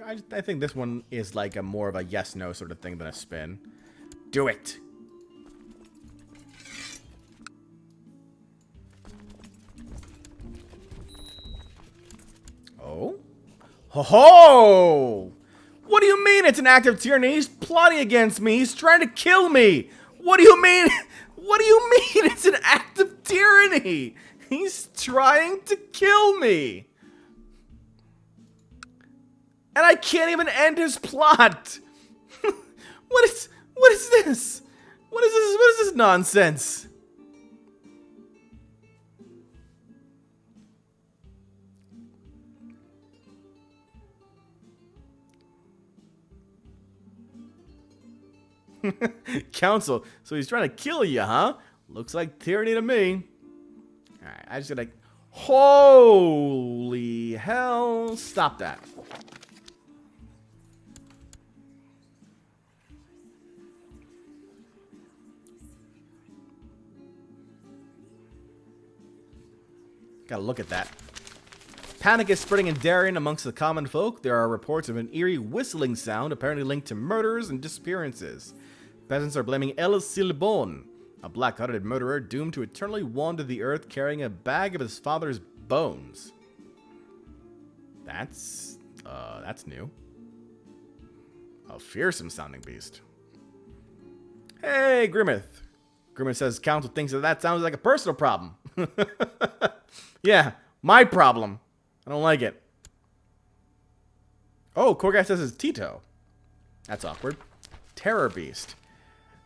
I think this one is like a more of a yes-no sort of thing than a spin. Do it! Oh? Ho ho! What do you mean it's an act of tyranny? He's plotting against me. He's trying to kill me. What do you mean? What do you mean it's an act of tyranny? He's trying to kill me. And I can't even end his plot. What is this? What is this? What is this nonsense? Council, so he's trying to kill you, huh? Looks like tyranny to me. Alright, I just gotta... Holy hell! Stop that. Gotta look at that. Panic is spreading in Darien amongst the common folk. There are reports of an eerie whistling sound apparently linked to murders and disappearances. Peasants are blaming El Silbon, a black-hearted murderer doomed to eternally wander the earth carrying a bag of his father's bones. That's new. A fearsome sounding beast. Hey, Grimmeth. Grimmeth says Council thinks that sounds like a personal problem. Yeah, my problem. I don't like it. Oh, Korgai says it's Tito. That's awkward. Terror Beast.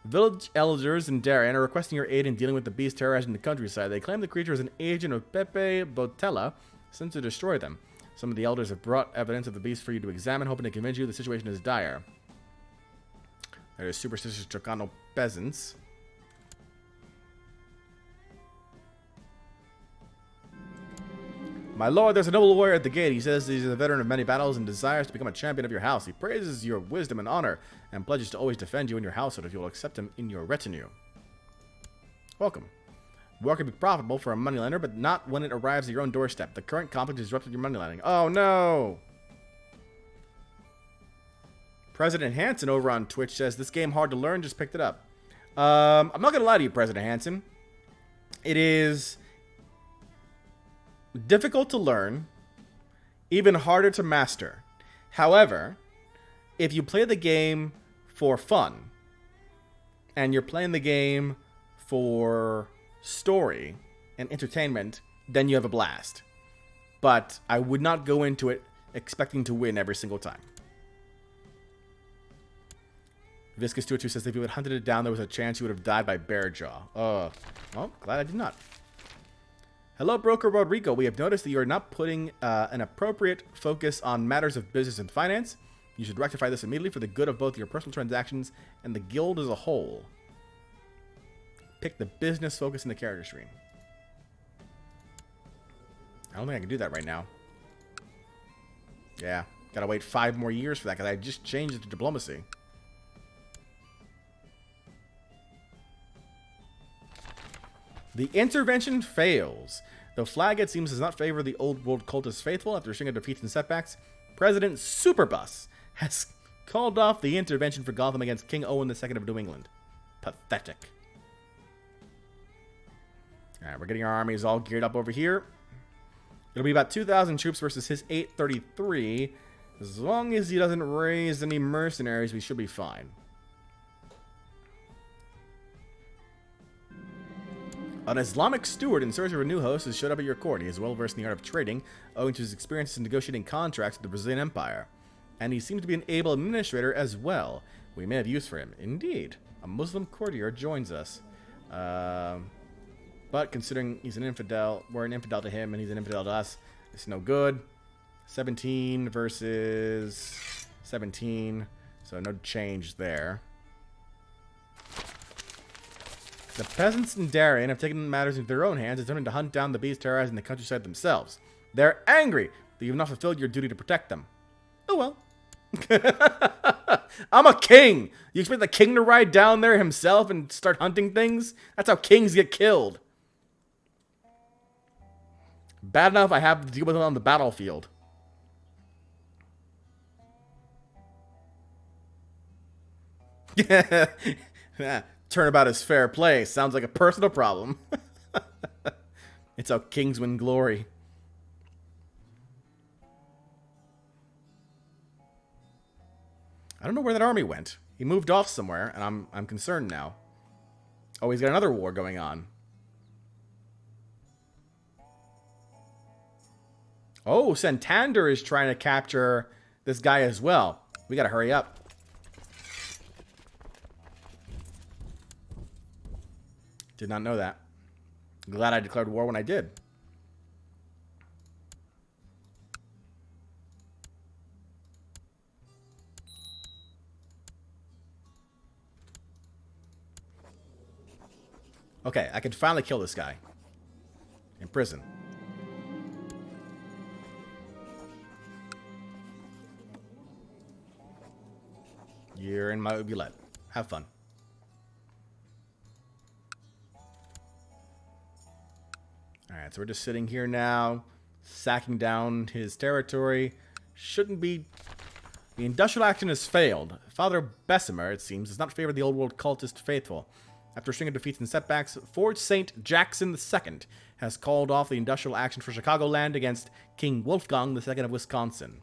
Village elders in Darien are requesting your aid in dealing with the beast terrorizing the countryside. They claim the creature is an agent of Pepe Botella sent to destroy them. Some of the elders have brought evidence of the beast for you to examine, hoping to convince you the situation is dire. There are superstitious Chocano peasants. My lord, there's a noble warrior at the gate. He says he's a veteran of many battles and desires to become a champion of your house. He praises your wisdom and honor and pledges to always defend you and your household if you will accept him in your retinue. Welcome. War can be profitable for a moneylender, but not when it arrives at your own doorstep. The current conflict has disrupted your moneylending. Oh, no! President Hansen over on Twitch says, this game hard to learn, just picked it up. I'm not going to lie to you, President Hansen. It is... difficult to learn, even harder to master. However, if you play the game for fun, and you're playing the game for story and entertainment, then you have a blast. But I would not go into it expecting to win every single time. Viscous202 says if you had hunted it down, there was a chance you would have died by bear jaw. Well, glad I did not. Hello, Broker Rodrigo. We have noticed that you are not putting an appropriate focus on matters of business and finance. You should rectify this immediately for the good of both your personal transactions and the guild as a whole. Pick the business focus in the character screen. I don't think I can do that right now. Yeah, gotta wait 5 more years for that because I just changed it to diplomacy. The intervention fails. Though flag, it seems, does not favor the old world cultist faithful after a string of defeats and setbacks, President Superbus has called off the intervention for Gotham against King Owen II of New England. Pathetic. Alright, we're getting our armies all geared up over here. It'll be about 2,000 troops versus his 833. As long as he doesn't raise any mercenaries, we should be fine. An Islamic steward in search of a new host has showed up at your court. He is well versed in the art of trading, owing to his experiences in negotiating contracts with the Brazilian Empire. And he seems to be an able administrator as well. We may have use for him. Indeed. A Muslim courtier joins us. But considering he's an infidel, we're an infidel to him and he's an infidel to us, it's no good. 17 versus 17. So no change there. The peasants in Darien have taken matters into their own hands, determined to hunt down the beast terrorizing the countryside themselves. They're angry that you've not fulfilled your duty to protect them. Oh well. I'm a king! You expect the king to ride down there himself and start hunting things? That's how kings get killed. Bad enough I have to deal with it on the battlefield. Turnabout is fair play. Sounds like a personal problem. It's how kings win glory. I don't know where that army went. He moved off somewhere, and I'm concerned now. Oh, he's got another war going on. Oh, Santander is trying to capture this guy as well. We gotta hurry up. Did not know that. Glad I declared war when I did. Okay, I can finally kill this guy. In prison. You're in my oubliette. Have fun. Alright, so we're just sitting here now, sacking down his territory. Shouldn't be... The industrial action has failed. Father Bessemer, it seems, does not favor the old world cultist faithful. After a string of defeats and setbacks, Fort St. Jackson II has called off the industrial action for Chicagoland against King Wolfgang II of Wisconsin.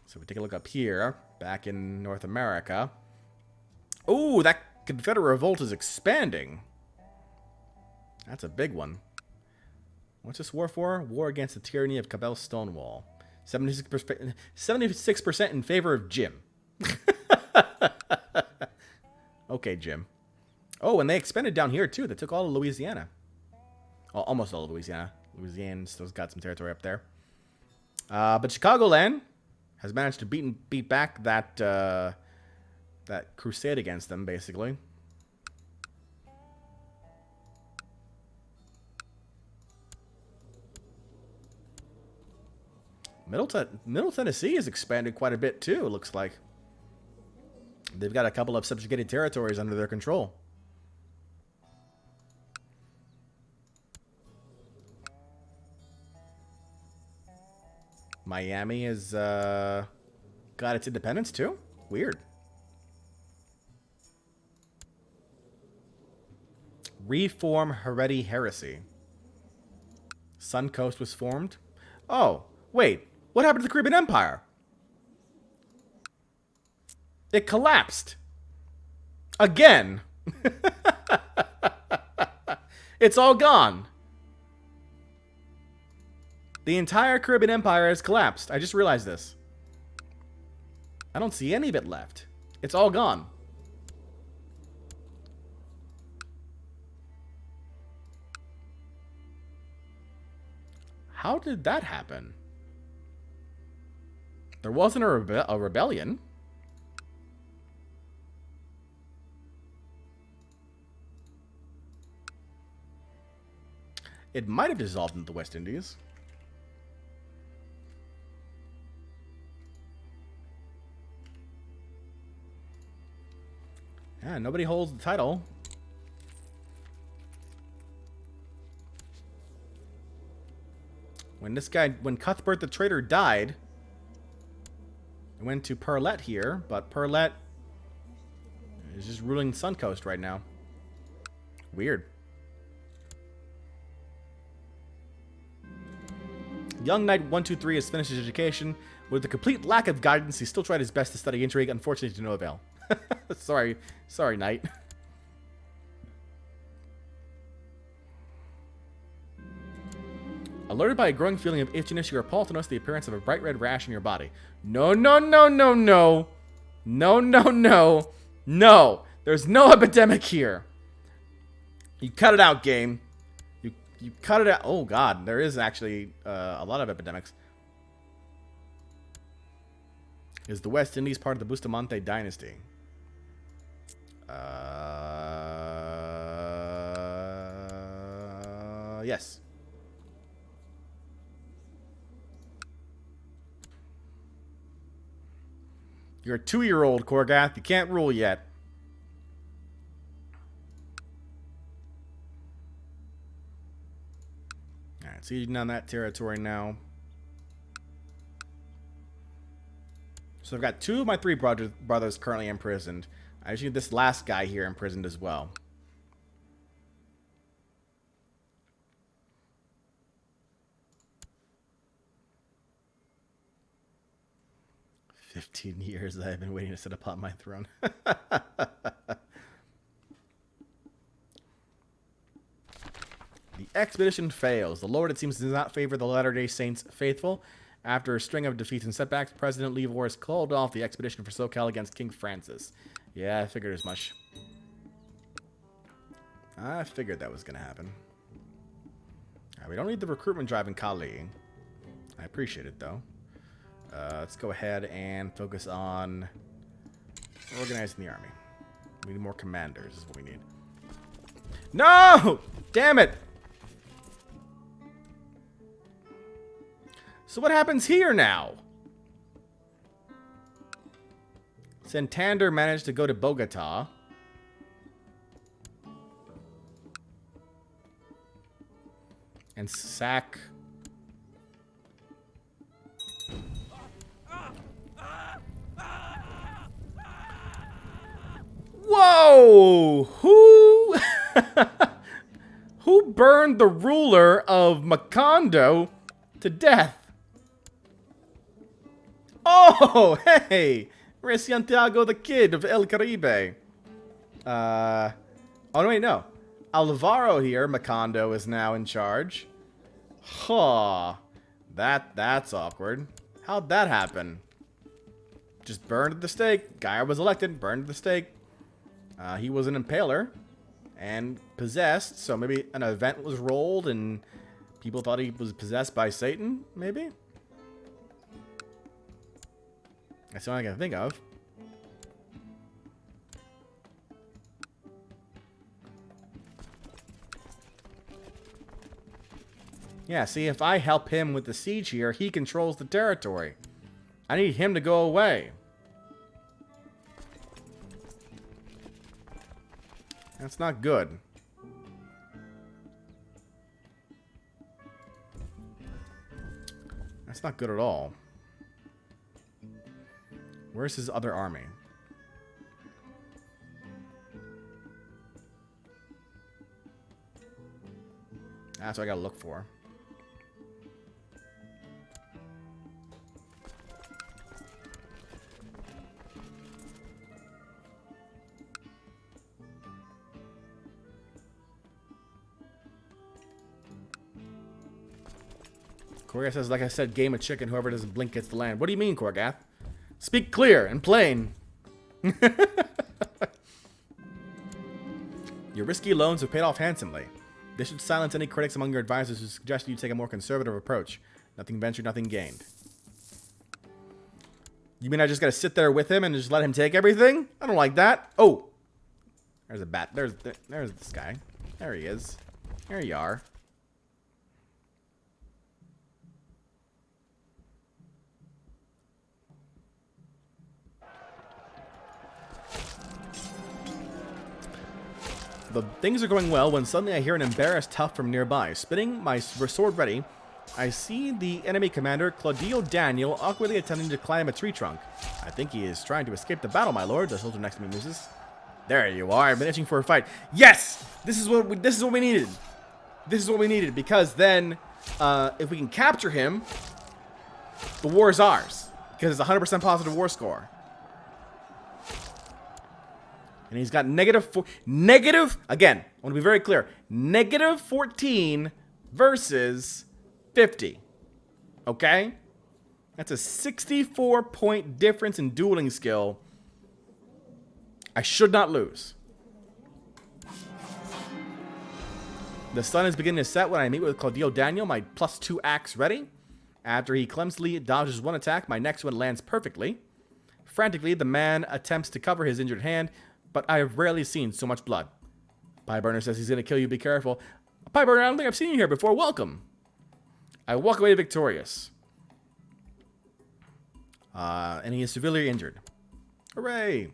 So we take a look up here, back in North America. Ooh, that Confederate revolt is expanding. That's a big one. What's this war for? War against the tyranny of Cabell Stonewall. 76% in favor of Jim. Okay, Jim. Oh, and they expanded down here, too. They took all of Louisiana. Oh, almost all of Louisiana. Louisiana still got some territory up there. But Chicagoland has managed to beat back that that crusade against them, basically. Middle Tennessee has expanded quite a bit, too, it looks like. They've got a couple of subjugated territories under their control. Miami has got its independence, too? Weird. Reform Heresy. Suncoast was formed. Oh, wait. What happened to the Caribbean Empire? It collapsed. Again. It's all gone. The entire Caribbean Empire has collapsed. I just realized this. I don't see any of it left. It's all gone. How did that happen? There wasn't a rebellion. It might have dissolved into the West Indies. Yeah, nobody holds the title. When Cuthbert the Traitor died, it went to Perlet here, but Perlet is just ruling Suncoast right now. Weird. Young Knight 123 has finished his education. With a complete lack of guidance, he still tried his best to study intrigue, unfortunately to no avail. Sorry, Knight. Alerted by a growing feeling of itchiness, you are appalled to notice the appearance of a bright red rash in your body. No. No. There's no epidemic here. You cut it out, game. You cut it out. Oh, God. There is actually a lot of epidemics. Is the West Indies part of the Bustamante dynasty? Yes. You're a 2-year-old, Korgath. You can't rule yet. Alright, sieging on that territory now. So I've got 2 of my 3 brothers currently imprisoned. I just need this last guy here imprisoned as well. "15 years I have been waiting to sit upon my throne." The expedition fails. The Lord, it seems, does not favor the Latter-day Saints faithful. After a string of defeats and setbacks, President Leevor has called off the expedition for SoCal against King Francis. Yeah, I figured as much. I figured that was going to happen. Right, we don't need the recruitment drive in Kali. I appreciate it, though. Let's go ahead and focus on organizing the army. We need more commanders is what we need. No! Damn it! So what happens here now? Santander managed to go to Bogota. And sack... Whoa! Who... Who burned the ruler of Macondo to death? Oh, hey! Rey Santiago the Kid of El Caribe. Oh, no, wait, no. Alvaro here, Macondo, is now in charge. Huh. That's awkward. How'd that happen? Just burned at the stake. Guy was elected, burned at the stake. He was an impaler and possessed, so maybe an event was rolled and people thought he was possessed by Satan, maybe? That's the only I can think of. Yeah, see, if I help him with the siege here, he controls the territory. I need him to go away. That's not good. That's not good at all. Where's his other army? That's what I gotta look for. Korgath says, like I said, game of chicken. Whoever doesn't blink gets the land. What do you mean, Korgath? Speak clear and plain. Your risky loans have paid off handsomely. This should silence any critics among your advisors who suggest you take a more conservative approach. Nothing ventured, nothing gained. You mean I just gotta sit there with him and just let him take everything? I don't like that. Oh! There's a bat. There's this guy. There he is. There you are. The things are going well when suddenly I hear an embarrassed huff from nearby. Spinning my sword ready, I see the enemy commander, Claudio Daniel, awkwardly attempting to climb a tree trunk. I think he is trying to escape the battle, my lord. The soldier next to me muses. There you are. I've been itching for a fight. Yes! This is what we needed. This is what we needed, because then if we can capture him, the war is ours. Because it's a 100% positive war score. And he's got again, I want to be very clear, negative 14 versus 50. Okay? That's a 64-point difference in dueling skill. I should not lose. The sun is beginning to set when I meet with Claudio Daniel, my +2 axe ready. After he clumsily dodges one attack, my next one lands perfectly. Frantically, the man attempts to cover his injured hand, but I have rarely seen so much blood. Pieburner says he's going to kill you. Be careful. Pieburner, I don't think I've seen you here before. Welcome. I walk away victorious. And he is severely injured. Hooray.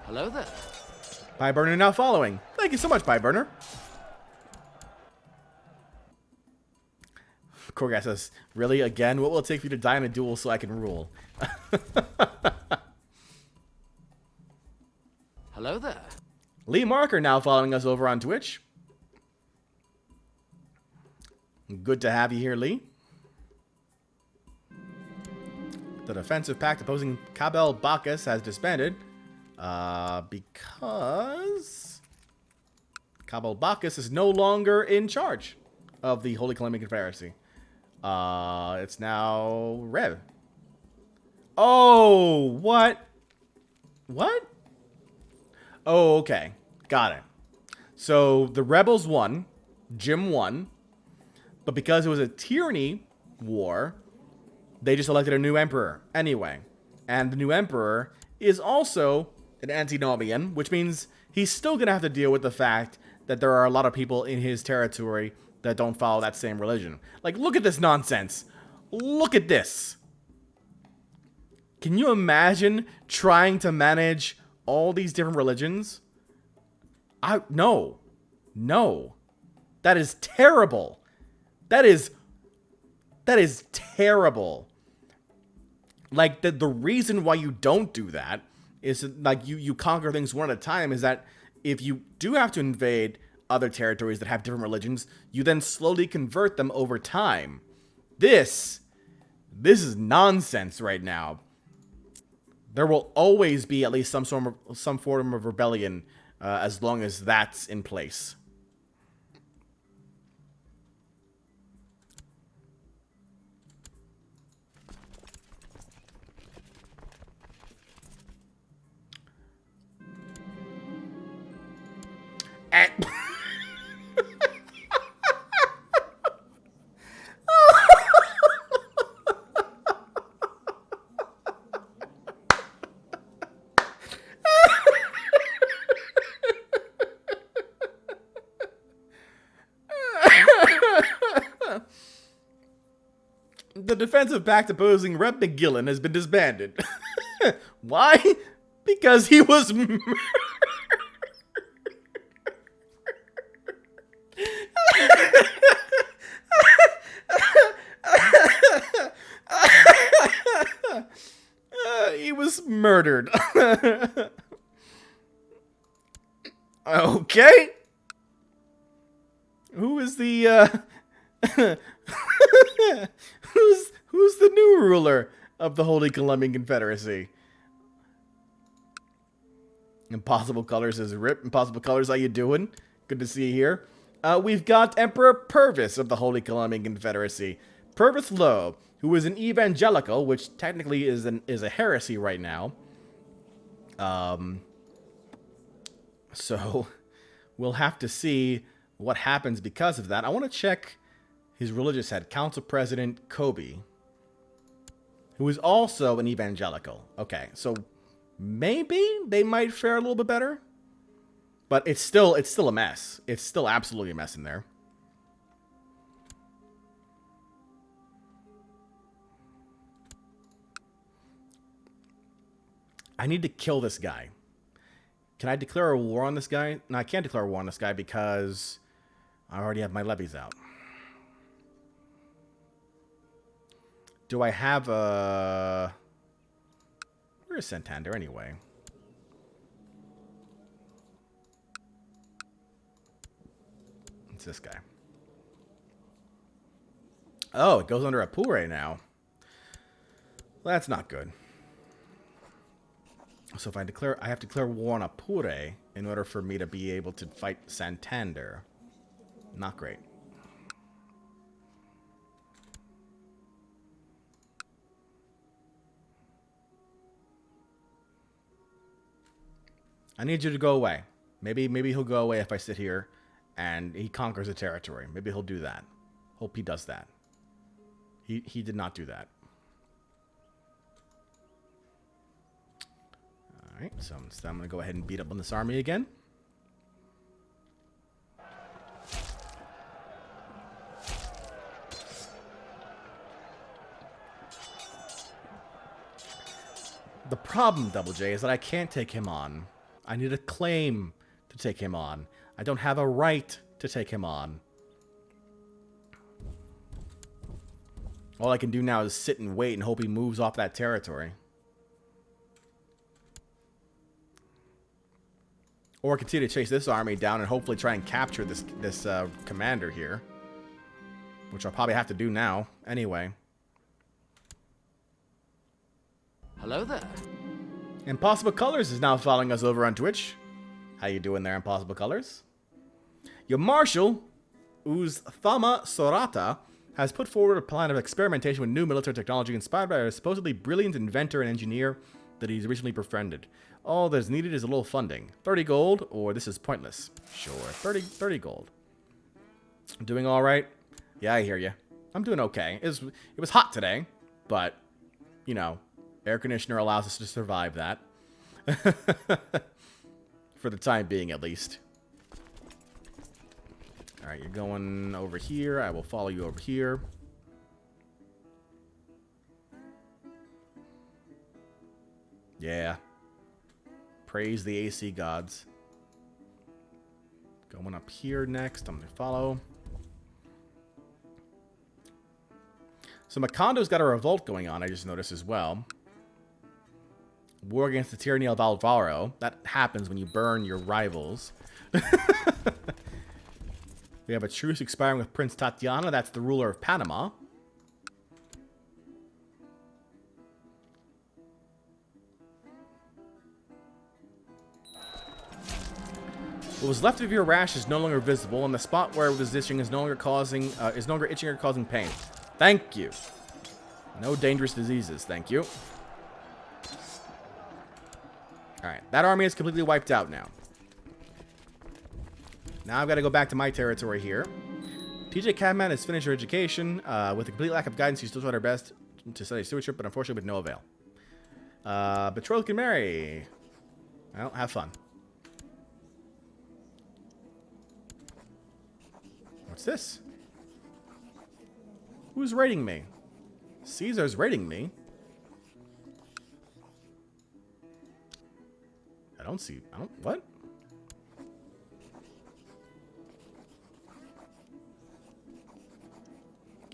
Hello there. Pieburner now following. Thank you so much, Pieburner. Korgas says, really? Again? What will it take for you to die in a duel so I can rule? Hello there. Lee Marker now following us over on Twitch. Good to have you here, Lee. The defensive pact opposing Kabel Bacchus has disbanded. Because Kabel Bacchus is no longer in charge of the Holy Colombian Confederacy. It's now Rev. Oh, what? What? Oh, okay. Got it. So the rebels won. Jim won. But because it was a tyranny war, they just elected a new emperor anyway. And the new emperor is also an antinomian, which means he's still going to have to deal with the fact that there are a lot of people in his territory that don't follow that same religion. Like, look at this nonsense. Look at this. Can you imagine trying to manage all these different religions? No. No. That is terrible. That is terrible. Like, the reason why you don't do that is, like, you conquer things one at a time, is that if you do have to invade other territories that have different religions, you then slowly convert them over time. This is nonsense right now. There will always be at least some form of rebellion as long as that's in place. The defensive pact opposing Rep McGillen has been disbanded. Why? Because he was murdered. He was murdered. Okay. Who is the who's the new ruler of the Holy Colombian Confederacy? Impossible Colors says, Rip. Impossible Colors, how you doing? Good to see you here. We've got Emperor Purvis of the Holy Colombian Confederacy. Purvis Lowe, who is an evangelical, which technically is a heresy right now. So we'll have to see what happens because of that. I want to check his religious head, Council President Kobe, who is also an evangelical. Okay, so maybe they might fare a little bit better, but it's still a mess. It's still absolutely a mess in there. I need to kill this guy. Can I declare a war on this guy? No, I can't declare a war on this guy because I already have my levies out. Do I have a... Where is Santander anyway? It's this guy. Oh, it goes under Apure now. Well, that's not good. So if I have to declare war on Apure in order for me to be able to fight Santander. Not great. I need you to go away. Maybe he'll go away if I sit here and he conquers a territory. Maybe he'll do that. Hope he does that. He did not do that. Alright, so I'm going to go ahead and beat up on this army again. The problem, Double J, is that I can't take him on. I need a claim to take him on. I don't have a right to take him on. All I can do now is sit and wait and hope he moves off that territory. Or continue to chase this army down and hopefully try and capture this commander here. Which I'll probably have to do now, anyway. Hello there. Impossible Colors is now following us over on Twitch. How you doing there, Impossible Colors? Your Marshal, Uzthama Sorata, has put forward a plan of experimentation with new military technology inspired by a supposedly brilliant inventor and engineer that he's recently befriended. All that's needed is a little funding. 30 gold, or this is pointless. Sure, 30 gold. Doing all right? Yeah, I hear you. I'm doing okay. It was hot today, but, you know, air conditioner allows us to survive that. For the time being, at least. Alright, you're going over here. I will follow you over here. Yeah. Praise the AC gods. Going up here next. I'm going to follow. So Makondo's got a revolt going on, I just noticed as well. War against the tyranny of Alvaro. That happens when you burn your rivals. We have a truce expiring with Prince Tatiana. That's the ruler of Panama. What was left of your rash is no longer visible, and the spot where it was itching is no longer itching or causing pain. Thank you. No dangerous diseases, thank you. Alright, that army is completely wiped out now. Now I've got to go back to my territory here. TJ Cadman has finished her education. With a complete lack of guidance, she still tried her best to study stewardship, but unfortunately with no avail. Betrothed can marry. Well, have fun. What's this? Who's raiding me? Caesar's raiding me. What?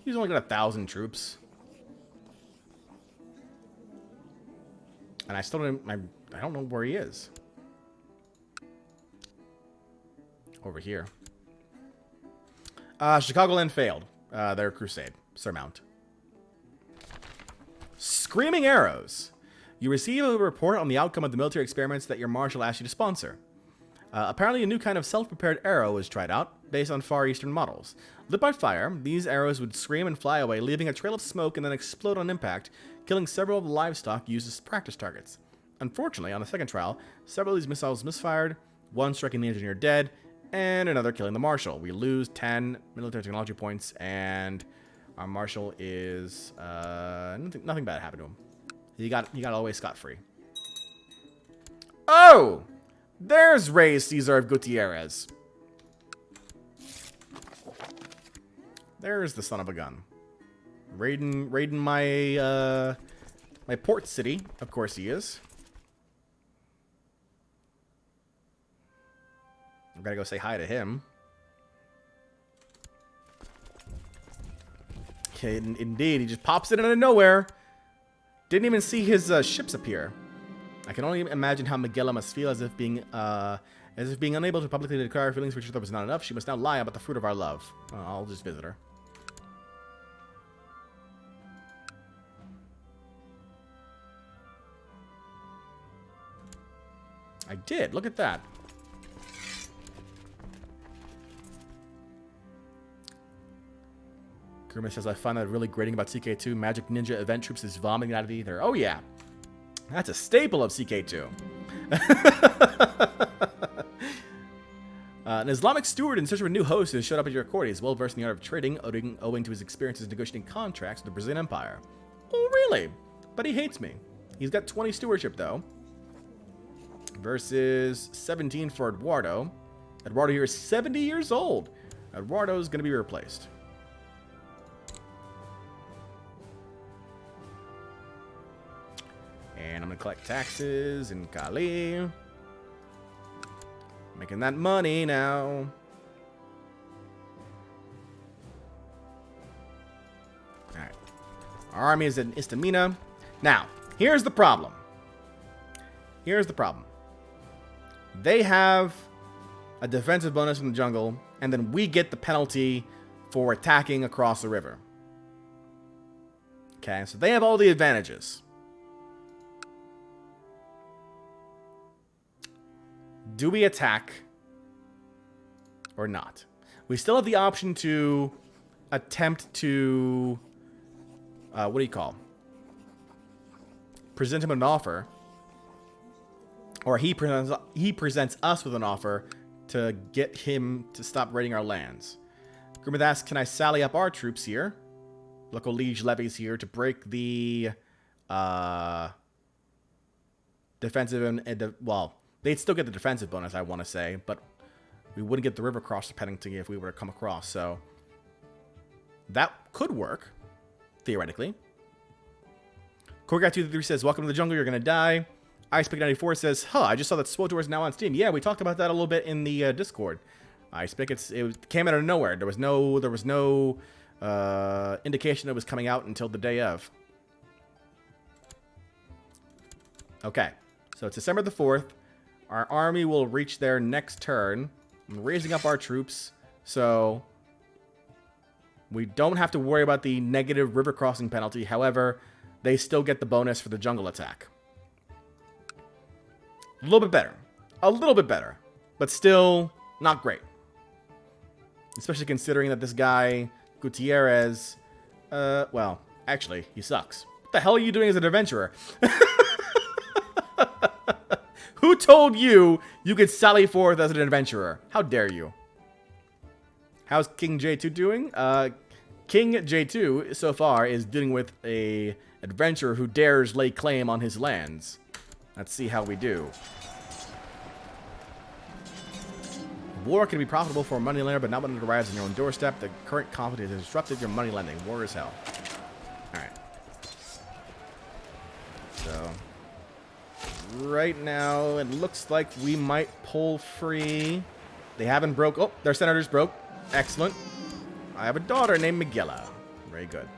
He's only got 1,000 troops. And I still don't, I don't know where he is. Over here. Chicagoland failed. Their crusade. Surmount. Screaming Arrows. You receive a report on the outcome of the military experiments that your marshal asked you to sponsor. Apparently a new kind of self-prepared arrow was tried out, based on Far Eastern models. Lit by fire, these arrows would scream and fly away, leaving a trail of smoke and then explode on impact, killing several of the livestock used as practice targets. Unfortunately, on the second trial, several of these missiles misfired, one striking the engineer dead, and another killing the marshal. We lose 10 military technology points, and our marshal is... nothing bad happened to him. He got all the way scot-free. Oh! There's Rey Caesar of Gutierrez. There's the son of a gun. Raiding my, my port city. Of course he is. I've got to go say hi to him. Okay, indeed. He just pops in out of nowhere. Didn't even see his ships appear. I can only imagine how Miguela must feel as if being unable to publicly declare her feelings for each other was not enough. She must now lie about the fruit of our love. I'll just visit her. I did. Look at that. Kurma says, I find that really grating about CK2. Magic Ninja event troops is vomiting out of the ether. Oh, yeah. That's a staple of CK2. An Islamic steward in search of a new host has showed up at your court. He is well versed in the art of trading, owing to his experiences negotiating contracts with the Brazilian Empire. Oh, really? But he hates me. He's got 20 stewardship, though. Versus 17 for Eduardo. Eduardo here is 70 years old. Eduardo is going to be replaced. And I'm going to collect taxes in Cali. Making that money now. Alright. Our army is in Istamina. Now, here's the problem. Here's the problem. They have a defensive bonus from the jungle, and then we get the penalty for attacking across the river. Okay, so they have all the advantages. Do we attack or not? We still have the option to attempt to, what do you call? Present him an offer. Or he presents us with an offer to get him to stop raiding our lands. Grimmith asks, can I sally up our troops here? Local liege levies here to break the defensive and well, they'd still get the defensive bonus, I want to say, but we wouldn't get the river cross penalty if we were to come across, so that could work, theoretically. Korgat233 says, welcome to the jungle, you're going to die. IcePick94 says, huh, I just saw that SWTOR is now on Steam. Yeah, we talked about that a little bit in the Discord. IcePick, it came out of nowhere. There was no indication it was coming out until the day of. Okay, so it's December the 4th. Our army will reach there next turn. I'm raising up our troops, so we don't have to worry about the negative river crossing penalty. However, they still get the bonus for the jungle attack. A little bit better. A little bit better. But still not great. Especially considering that this guy, Gutierrez, well, actually, he sucks. What the hell are you doing as an adventurer? Who told you you could sally forth as an adventurer? How dare you? How's King J2 doing? King J2, so far, is dealing with a adventurer who dares lay claim on his lands. Let's see how we do. War can be profitable for a moneylender, but not when it arrives on your own doorstep. The current conflict has disrupted your money lending. War is hell. Alright. So, right now, it looks like we might pull free. They haven't broke. Oh, their senators broke. Excellent. I have a daughter named Miguela. Very good.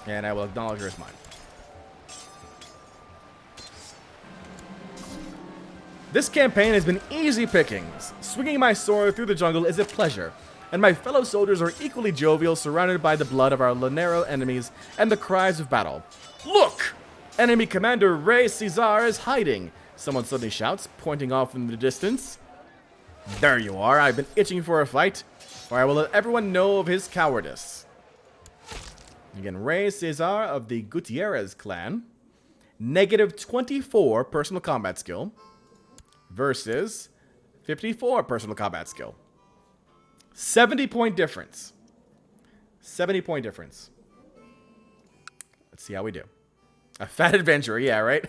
And I will acknowledge her as mine. This campaign has been easy pickings. Swinging my sword through the jungle is a pleasure, and my fellow soldiers are equally jovial, surrounded by the blood of our Lanero enemies and the cries of battle. Look! Enemy Commander Rey Caesar is hiding, someone suddenly shouts, pointing off in the distance. There you are, I've been itching for a fight, or I will let everyone know of his cowardice. Again, Rey Caesar of the Gutierrez clan. Negative 24 personal combat skill. Versus 54 personal combat skill. 70-point difference. 70-point difference. Let's see how we do. A fat adventurer, yeah, right?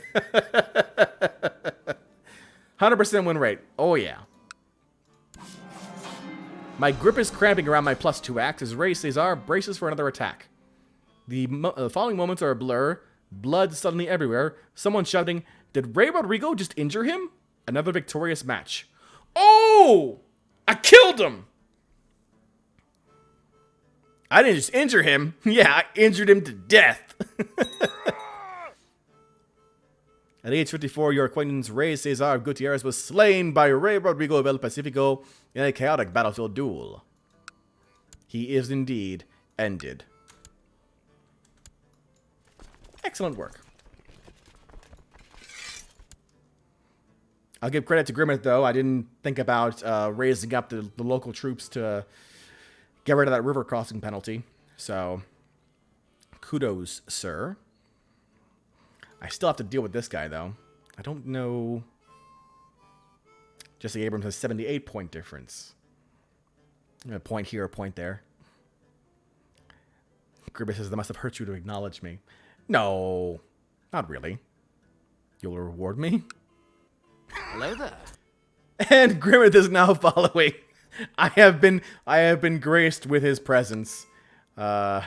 100% win rate. Oh, yeah. My grip is cramping around my +2 axe as Rey Caesar braces for another attack. The following moments are a blur. Blood suddenly everywhere. Someone shouting, did Rey Rodrigo just injure him? Another victorious match. Oh! I killed him! I didn't just injure him. Yeah, I injured him to death. At age 54, your acquaintance Rey Caesar Gutierrez was slain by Rey Rodrigo of El Pacifico in a chaotic battlefield duel. He is indeed ended. Excellent work. I'll give credit to Grimmett, though. I didn't think about raising up the local troops to get rid of that river crossing penalty. So, kudos, sir. I still have to deal with this guy, though. I don't know. Jesse Abrams has 78-point difference. A point here, a point there. Grimmett says, that must have hurt you to acknowledge me. No, not really. You'll reward me? Hello there. And Grimmett is now following. I have been graced with his presence. I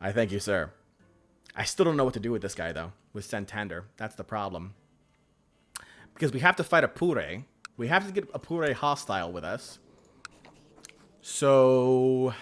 thank you, sir. I still don't know what to do with this guy, though. With Santander. That's the problem. Because we have to fight Apure. We have to get Apure hostile with us. So